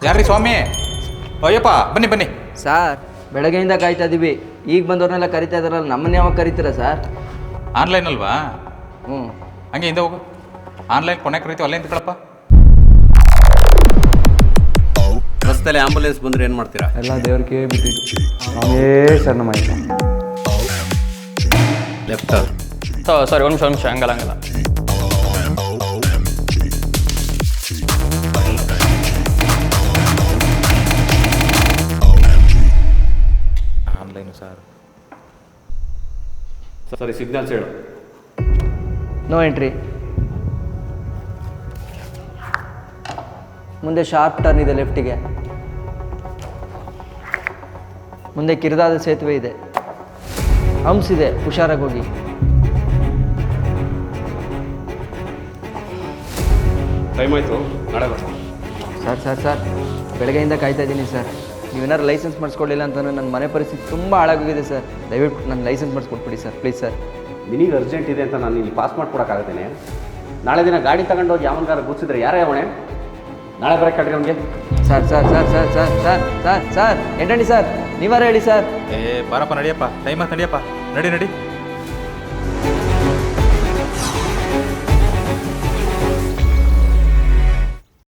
ಯಾರ್ರಿ ಸ್ವಾಮಿ? ಅಯ್ಯಪ್ಪ ಬನ್ನಿ ಬನ್ನಿ. ಸರ್ ಬೆಳಗ್ಗೆಯಿಂದ ಕಾಯ್ತಾ ಇದ್ದೀವಿ. ಈಗ ಬಂದವ್ರನ್ನೆಲ್ಲ ಕರಿತಾ ಇದಾರಲ್ಲ, ನಮ್ಮನ್ನ ಯಾವಾಗ ಕರಿತೀರಾ ಸರ್? ಆನ್ಲೈನ್ ಅಲ್ವಾ? ಹ್ಞೂ. ಹಂಗೆ ಹಿಂದೆ ಹೋಗು. ಆನ್ಲೈನ್ ಕೊನೆ ಕರಿತೀವಿ, ಅಲ್ಲೇ ನಿಂತ್ಕೊಳಪ್ಪ. ರಸ್ತೆಯಲ್ಲಿ ಆಂಬುಲೆನ್ಸ್ ಬಂದರೆ ಏನು ಮಾಡ್ತೀರಾ? ಎಲ್ಲ ದೇವ್ರಿಗೆ ಬಿಟ್ಟಿದ್ದು ನಮಗೇ ಶರಣಮಾಯಿತು. ಲೆಫ್ಟ್. ಸರಿ ಒಂದು ನಿಮಿಷ ಹಂಗಲ್ಲ ಆನ್ಲೈನು ಸರ್. ಸರಿ ಸಿಗ್ನಲ್ಸ್ ಹೇಳು. No entry. ಮುಂದೆ ಶಾರ್ಪ್ ಟರ್ನ್ ಇದೆ ಲೆಫ್ಟಿಗೆ. ಮುಂದೆ ಕಿರಿದಾದ ಸೇತುವೆ ಇದೆ. ಹಂಪ್ಸ್ ಇದೆ, ಹುಷಾರಾಗಿ ಹೋಗಿ. ಟೈಮ್ ಆಯಿತು, ನಾಳೆ ಬರ್ತೀನಿ. ಸರ್ ಬೆಳಗ್ಗೆಯಿಂದ ಕಾಯ್ತಾ ಇದ್ದೀನಿ ಸರ್. ನೀವೇನಾದ್ರು ಲೈಸೆನ್ಸ್ ಮಾಡಿಸ್ಕೊಳ್ಳಿಲ್ಲ ಅಂತಂದರೆ ನನ್ನ ಮನೆ ಪರಿಸ್ಥಿತಿ ತುಂಬ ಹಾಳಾಗೋಗಿದೆ ಸರ್. ದಯವಿಟ್ಟು ನನ್ನ ಲೈಸೆನ್ಸ್ ಮಾಡಿಸ್ಕೊಟ್ಬಿಡಿ ಸರ್, ಪ್ಲೀಸ್ ಸರ್. ನಿನಗೆ ಅರ್ಜೆಂಟ್ ಇದೆ ಅಂತ ನಾನು ಇಲ್ಲಿ ಪಾಸ್ ಮಾಡ್ಕೊಡೋಕ್ಕಾಗತ್ತೇನೆ? ನಾಳೆ ದಿನ ಗಾಡಿ ತಗೊಂಡೋಗಿ ಯಾವನ್ಗಾರ ಗುಡ್ಸಿದ್ರೆ ಯಾರೇ ಅವಣೆ? ನಾಳೆ ಬರೋಕ್ಕೆ ಕಟ್ರಿ ಅವ್ನಿಗೆ. ಸರ್ ಎಂಟಂಡಿ ಸರ್, ನೀವಾರ ಹೇಳಿ ಸರ್. ಬಾರಪ್ಪ ನಡಿಯಪ್ಪ, ಟೈಮ್ ಆಯ್ತು ನಡಿಯಪ್ಪ, ನಡಿ.